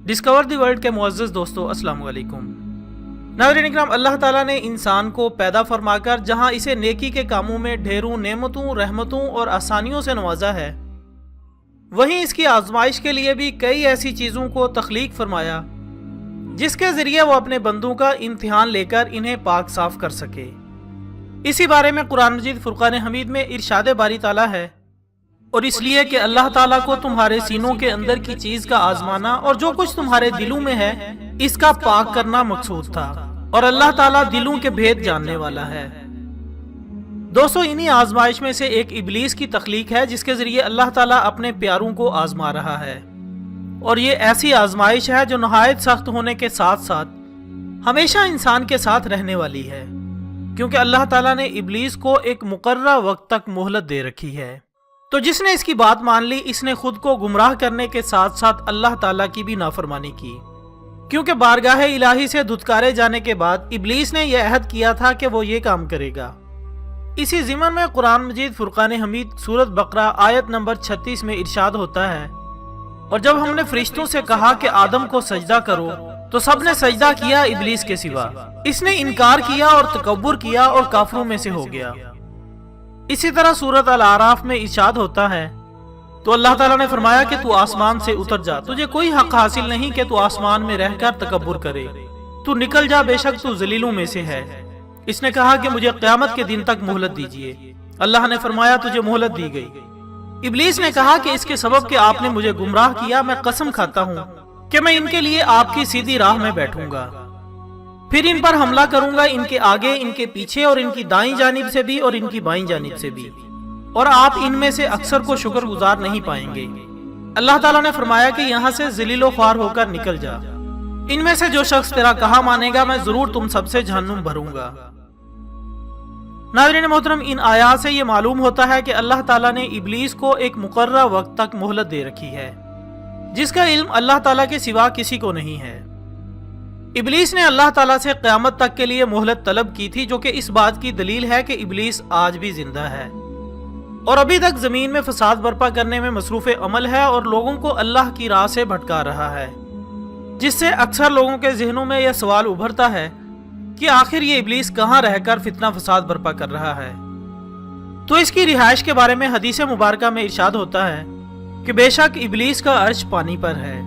Discover the world کے معزز دوستو، السلام علیکم۔ ناظرین اکرام، اللہ تعالیٰ نے انسان کو پیدا فرما کر جہاں اسے نیکی کے کاموں میں ڈھیروں نعمتوں، رحمتوں اور آسانیوں سے نوازا ہے، وہیں اس کی آزمائش کے لیے بھی کئی ایسی چیزوں کو تخلیق فرمایا جس کے ذریعے وہ اپنے بندوں کا امتحان لے کر انہیں پاک صاف کر سکے۔ اسی بارے میں قرآن مجید فرقان حمید میں ارشاد باری تعالیٰ ہے، اور اس لیے کہ اللہ تعالیٰ کو تمہارے سینوں کے اندر کی چیز کا آزمانا اور جو کچھ تمہارے دلوں میں ہے اس کا پاک کرنا مقصود تھا، اور اللہ تعالیٰ دلوں کے بھید جاننے والا ہے۔ دوستو، انہی آزمائش میں سے ایک ابلیس کی تخلیق ہے جس کے ذریعے اللہ تعالیٰ اپنے پیاروں کو آزما رہا ہے، اور یہ ایسی آزمائش ہے جو نہایت سخت ہونے کے ساتھ ساتھ ہمیشہ انسان کے ساتھ رہنے والی ہے، کیونکہ اللہ تعالیٰ نے ابلیس کو ایک مقررہ وقت تک مہلت دے رکھی ہے۔ تو جس نے اس کی بات مان لی، اس نے خود کو گمراہ کرنے کے ساتھ ساتھ اللہ تعالیٰ کی بھی نافرمانی کی، کیونکہ بارگاہ الہی سے دھتکارے جانے کے بعد ابلیس نے یہ عہد کیا تھا کہ وہ یہ کام کرے گا۔ اسی ضمن میں قرآن مجید فرقان حمید سورۃ بقرہ آیت نمبر 36 میں ارشاد ہوتا ہے، اور جب ہم نے فرشتوں سے کہا کہ آدم کو سجدہ کرو تو سب نے سجدہ کیا ابلیس کے سوا، اس نے انکار کیا اور تکبر کیا اور کافروں میں سے ہو گیا۔ اسی طرح سورۃ الاعراف میں ارشاد ہوتا ہے، تو اللہ تعالیٰ نے فرمایا کہ تو آسمان سے اتر جا، تجھے کوئی حق حاصل نہیں کہ تو آسمان میں رہ کر تکبر کرے، تو نکل جا، بے شک تو ذلیلوں میں سے ہے۔ اس نے کہا کہ مجھے قیامت کے دن تک مہلت دیجیے، اللہ نے فرمایا تجھے مہلت دی گئی۔ ابلیس نے کہا کہ اس کے سبب کہ آپ نے مجھے گمراہ کیا، میں قسم کھاتا ہوں کہ میں ان کے لیے آپ کی سیدھی راہ میں بیٹھوں گا، پھر ان پر حملہ کروں گا، ان کے آگے، ان کے پیچھے، اور ان کی دائیں جانب سے بھی اور ان کی بائیں جانب سے بھی، اور آپ ان میں سے اکثر کو شکر گزار نہیں پائیں گے۔ اللہ تعالیٰ نے فرمایا کہ یہاں سے ذلیل و خوار ہو کر نکل جا، ان میں سے جو شخص تیرا کہا مانے گا میں ضرور تم سب سے جہنم بھروں گا۔ ناظرین محترم، ان آیات سے یہ معلوم ہوتا ہے کہ اللہ تعالیٰ نے ابلیس کو ایک مقررہ وقت تک مہلت دے رکھی ہے، جس کا علم اللہ تعالیٰ کے سوا کسی کو نہیں ہے۔ ابلیس نے اللہ تعالیٰ سے قیامت تک کے لیے مہلت طلب کی تھی، جو کہ اس بات کی دلیل ہے کہ ابلیس آج بھی زندہ ہے اور ابھی تک زمین میں فساد برپا کرنے میں مصروف عمل ہے، اور لوگوں کو اللہ کی راہ سے بھٹکا رہا ہے، جس سے اکثر لوگوں کے ذہنوں میں یہ سوال ابھرتا ہے کہ آخر یہ ابلیس کہاں رہ کر فتنہ فساد برپا کر رہا ہے۔ تو اس کی رہائش کے بارے میں حدیث مبارکہ میں ارشاد ہوتا ہے کہ بے شک ابلیس کا عرش پانی پر ہے،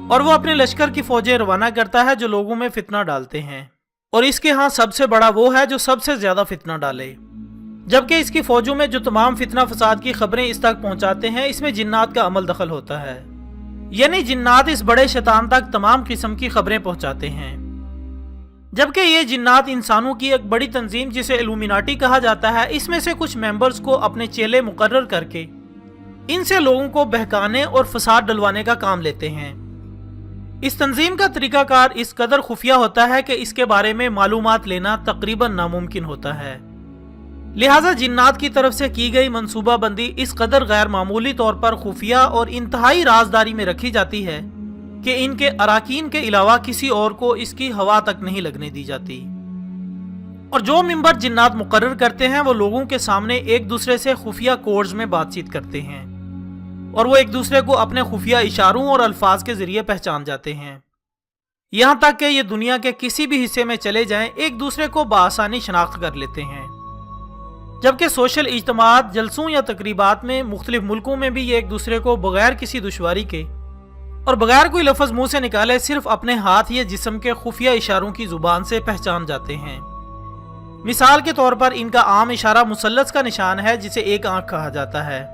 اور وہ اپنے لشکر کی فوجیں روانہ کرتا ہے جو لوگوں میں فتنہ ڈالتے ہیں، اور اس کے ہاں سب سے بڑا وہ ہے جو سب سے زیادہ فتنہ ڈالے، جبکہ اس کی فوجوں میں جو تمام فتنہ فساد کی خبریں اس تک پہنچاتے ہیں، اس میں جنات کا عمل دخل ہوتا ہے، یعنی جنات اس بڑے شیطان تک تمام قسم کی خبریں پہنچاتے ہیں، جبکہ یہ جنات انسانوں کی ایک بڑی تنظیم جسے الومیناٹی کہا جاتا ہے، اس میں سے کچھ ممبرز کو اپنے چیلے مقرر کر کے ان سے لوگوں کو بہکانے اور فساد ڈلوانے کا کام لیتے ہیں۔ اس تنظیم کا طریقہ کار اس قدر خفیہ ہوتا ہے کہ اس کے بارے میں معلومات لینا تقریباً ناممکن ہوتا ہے، لہٰذا جنات کی طرف سے کی گئی منصوبہ بندی اس قدر غیر معمولی طور پر خفیہ اور انتہائی رازداری میں رکھی جاتی ہے کہ ان کے اراکین کے علاوہ کسی اور کو اس کی ہوا تک نہیں لگنے دی جاتی، اور جو ممبر جنات مقرر کرتے ہیں وہ لوگوں کے سامنے ایک دوسرے سے خفیہ کوڈز میں بات چیت کرتے ہیں، اور وہ ایک دوسرے کو اپنے خفیہ اشاروں اور الفاظ کے ذریعے پہچان جاتے ہیں، یہاں تک کہ یہ دنیا کے کسی بھی حصے میں چلے جائیں ایک دوسرے کو بآسانی شناخت کر لیتے ہیں، جبکہ سوشل اجتماعات، جلسوں یا تقریبات میں مختلف ملکوں میں بھی یہ ایک دوسرے کو بغیر کسی دشواری کے اور بغیر کوئی لفظ منہ سے نکالے صرف اپنے ہاتھ یا جسم کے خفیہ اشاروں کی زبان سے پہچان جاتے ہیں۔ مثال کے طور پر ان کا عام اشارہ مثلث کا نشان ہے جسے ایک آنکھ کہا جاتا ہے۔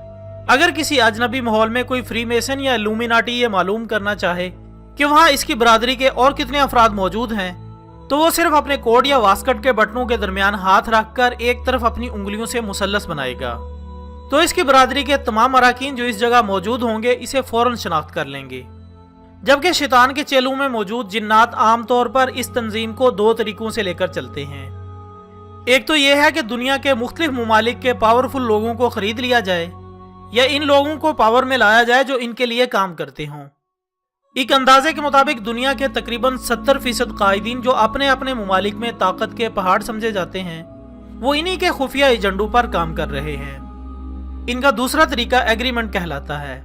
اگر کسی اجنبی ماحول میں کوئی فری میسن یا الومیناٹی یہ معلوم کرنا چاہے کہ وہاں اس کی برادری کے اور کتنے افراد موجود ہیں، تو وہ صرف اپنے کوڈ یا واسکٹ کے بٹنوں کے درمیان ہاتھ رکھ کر ایک طرف اپنی انگلیوں سے مثلث بنائے گا، تو اس کی برادری کے تمام اراکین جو اس جگہ موجود ہوں گے اسے فوراً شناخت کر لیں گے۔ جبکہ شیطان کے چیلوں میں موجود جنات عام طور پر اس تنظیم کو دو طریقوں سے لے کر چلتے ہیں۔ ایک تو یہ ہے کہ دنیا کے مختلف ممالک کے پاورفل لوگوں کو خرید لیا جائے یا ان لوگوں کو پاور میں لایا جائے جو ان کے لیے کام کرتے ہوں۔ ایک اندازے کے مطابق دنیا کے تقریباً 70% قائدین جو اپنے اپنے ممالک میں طاقت کے پہاڑ سمجھے جاتے ہیں، وہ انہی کے خفیہ ایجنڈوں پر کام کر رہے ہیں۔ ان کا دوسرا طریقہ ایگریمنٹ کہلاتا ہے،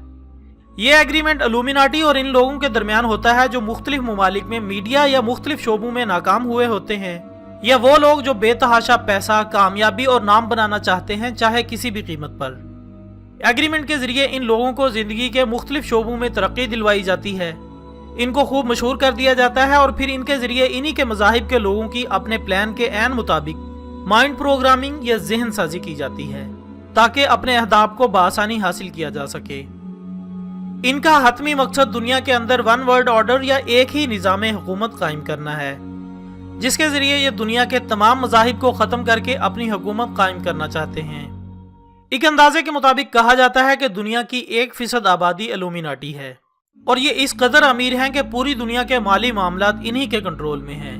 یہ ایگریمنٹ الومیناٹی اور ان لوگوں کے درمیان ہوتا ہے جو مختلف ممالک میں میڈیا یا مختلف شعبوں میں ناکام ہوئے ہوتے ہیں، یا وہ لوگ جو بے تحاشا پیسہ، کامیابی اور نام بنانا چاہتے ہیں، چاہے کسی بھی قیمت پر۔ ایگریمنٹ کے ذریعے ان لوگوں کو زندگی کے مختلف شعبوں میں ترقی دلوائی جاتی ہے، ان کو خوب مشہور کر دیا جاتا ہے، اور پھر ان کے ذریعے انہی کے مذاہب کے لوگوں کی اپنے پلان کے عین مطابق مائنڈ پروگرامنگ یا ذہن سازی کی جاتی ہے تاکہ اپنے اہداف کو بآسانی حاصل کیا جا سکے۔ ان کا حتمی مقصد دنیا کے اندر ون ورلڈ آرڈر یا ایک ہی نظام حکومت قائم کرنا ہے، جس کے ذریعے یہ دنیا کے تمام مذاہب کو ختم کر کے اپنی حکومت قائم کرنا چاہتے ہیں۔ ایک اندازے کے مطابق کہا جاتا ہے کہ دنیا کی 1% آبادی الومیناٹی ہے، اور یہ اس قدر امیر ہیں کہ پوری دنیا کے مالی معاملات انہی کے کنٹرول میں ہیں۔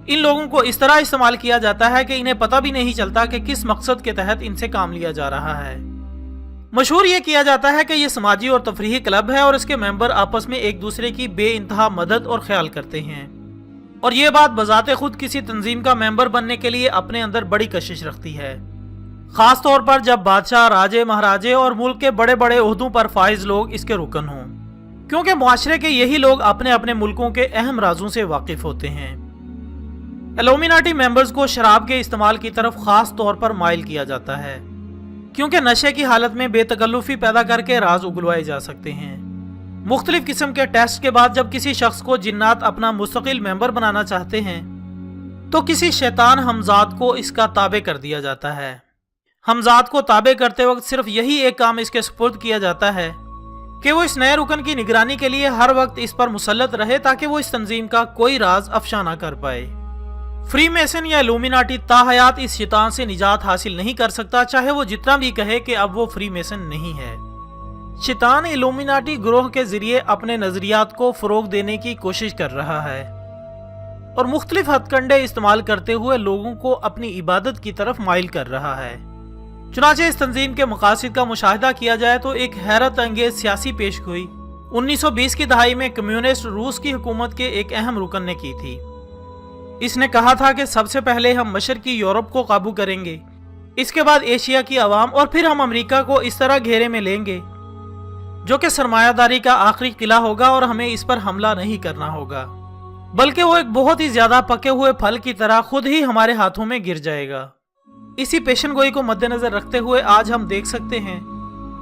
ان لوگوں کو اس طرح استعمال کیا جاتا ہے کہ انہیں پتہ بھی نہیں چلتا کہ کس مقصد کے تحت ان سے کام لیا جا رہا ہے۔ مشہور یہ کیا جاتا ہے کہ یہ سماجی اور تفریحی کلب ہے، اور اس کے ممبر آپس میں ایک دوسرے کی بے انتہا مدد اور خیال کرتے ہیں، اور یہ بات بذات خود کسی تنظیم کا ممبر بننے کے لیے اپنے اندر بڑی کشش رکھتی ہے، خاص طور پر جب بادشاہ، راجے، مہاراجے اور ملک کے بڑے بڑے عہدوں پر فائز لوگ اس کے رکن ہوں، کیونکہ معاشرے کے یہی لوگ اپنے اپنے ملکوں کے اہم رازوں سے واقف ہوتے ہیں۔ الومیناٹی ممبرز کو شراب کے استعمال کی طرف خاص طور پر مائل کیا جاتا ہے، کیونکہ نشے کی حالت میں بے تکلفی پیدا کر کے راز اگلوائے جا سکتے ہیں۔ مختلف قسم کے ٹیسٹ کے بعد جب کسی شخص کو جنات اپنا مستقل ممبر بنانا چاہتے ہیں تو کسی شیطان ہمزاد کو اس کا تابع کر دیا جاتا ہے۔ ہمزاد کو تابع کرتے وقت صرف یہی ایک کام اس کے سپرد کیا جاتا ہے کہ وہ اس نئے رکن کی نگرانی کے لیے ہر وقت اس پر مسلط رہے تاکہ وہ اس تنظیم کا کوئی راز افشا نہ کر پائے۔ فری میسن یا الومیناٹی تاحیات اس شیطان سے نجات حاصل نہیں کر سکتا، چاہے وہ جتنا بھی کہے کہ اب وہ فری میسن نہیں ہے۔ شیطان الومیناٹی گروہ کے ذریعے اپنے نظریات کو فروغ دینے کی کوشش کر رہا ہے، اور مختلف ہتھ کنڈے استعمال کرتے ہوئے لوگوں کو اپنی عبادت کی طرف مائل کر رہا ہے۔ چنانچہ اس تنظیم کے مقاصد کا مشاہدہ کیا جائے تو ایک حیرت انگیز سیاسی پیش گوئی 1920 کی دہائی میں کمیونسٹ روس کی حکومت کے ایک اہم رکن نے کی تھی۔ اس نے کہا تھا کہ سب سے پہلے ہم مشرقی یورپ کو قابو کریں گے، اس کے بعد ایشیا کی عوام، اور پھر ہم امریکہ کو اس طرح گھیرے میں لیں گے جو کہ سرمایہ داری کا آخری قلعہ ہوگا، اور ہمیں اس پر حملہ نہیں کرنا ہوگا، بلکہ وہ ایک بہت ہی زیادہ پکے ہوئے پھل کی طرح خود ہی ہمارے ہاتھوں میں گر جائے گا۔ اسی پیشن گوئی کو مد نظر رکھتے ہوئے آج ہم دیکھ سکتے ہیں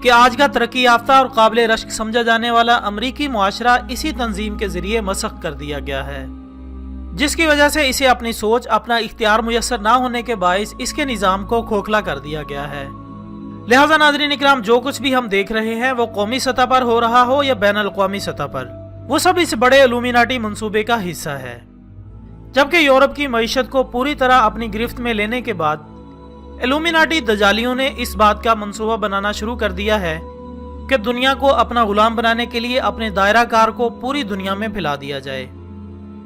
کہ آج کا ترقی یافتہ اور قابل رشک سمجھا جانے والا امریکی معاشرہ اسی تنظیم کے ذریعے مسخ کر دیا گیا ہے، جس کی وجہ سے اسے اپنی سوچ، اپنا اختیار میسر نہ ہونے کے باعث اس کے نظام کو کھوکھلا کر دیا گیا ہے۔ لہٰذا ناظرین اکرام، جو کچھ بھی ہم دیکھ رہے ہیں وہ قومی سطح پر ہو رہا ہو یا بین الاقوامی سطح پر، وہ سب اس بڑے الومیناٹی منصوبے کا حصہ ہے۔ جبکہ یورپ کی معیشت کو پوری طرح اپنی گرفت میں لینے کے بعد الومیناٹی دجالیوں نے اس بات کا منصوبہ بنانا شروع کر دیا ہے کہ دنیا کو اپنا غلام بنانے کے لیے اپنے دائرہ کار کو پوری دنیا میں پھیلا دیا جائے۔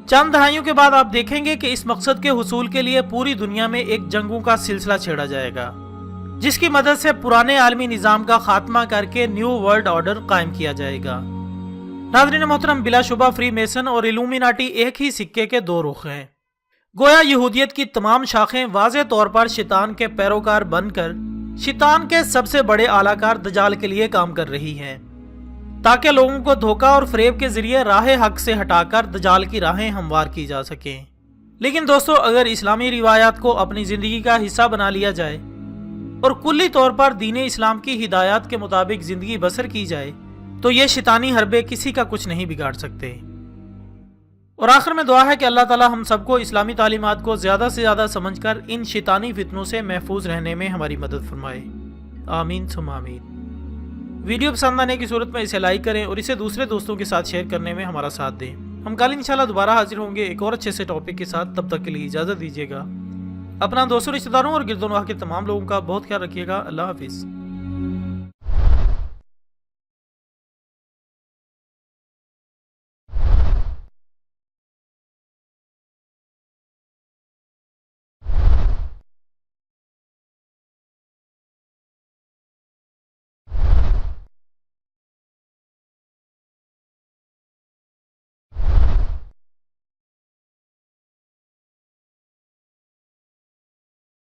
چند دہائیوں کے بعد آپ دیکھیں گے کہ اس مقصد کے حصول کے لیے پوری دنیا میں ایک جنگوں کا سلسلہ چھیڑا جائے گا، جس کی مدد سے پرانے عالمی نظام کا خاتمہ کر کے نیو ورلڈ آرڈر قائم کیا جائے گا۔ ناظرین محترم، بلا شبہ فری میسن اور الومیناٹی ایک ہی سکے کے دو رخ ہیں۔ گویا یہودیت کی تمام شاخیں واضح طور پر شیطان کے پیروکار بن کر شیطان کے سب سے بڑے اعلی کار دجال کے لیے کام کر رہی ہیں، تاکہ لوگوں کو دھوکہ اور فریب کے ذریعے راہ حق سے ہٹا کر دجال کی راہیں ہموار کی جا سکیں۔ لیکن دوستو، اگر اسلامی روایات کو اپنی زندگی کا حصہ بنا لیا جائے اور کلی طور پر دین اسلام کی ہدایات کے مطابق زندگی بسر کی جائے تو یہ شیطانی حربے کسی کا کچھ نہیں بگاڑ سکتے۔ اور آخر میں دعا ہے کہ اللہ تعالی ہم سب کو اسلامی تعلیمات کو زیادہ سے زیادہ سمجھ کر ان شیطانی فتنوں سے محفوظ رہنے میں ہماری مدد فرمائے، آمین ثم آمین۔ ویڈیو پسند آنے کی صورت میں اسے لائک کریں اور اسے دوسرے دوستوں کے ساتھ شیئر کرنے میں ہمارا ساتھ دیں۔ ہم کل انشاءاللہ دوبارہ حاضر ہوں گے ایک اور اچھے سے ٹاپک کے ساتھ، تب تک کے لیے اجازت دیجیے گا۔ اپنا دوستوں، رشتہ داروں اور گرد و نواح کے تمام لوگوں کا بہت خیال رکھیے گا۔ اللہ حافظ۔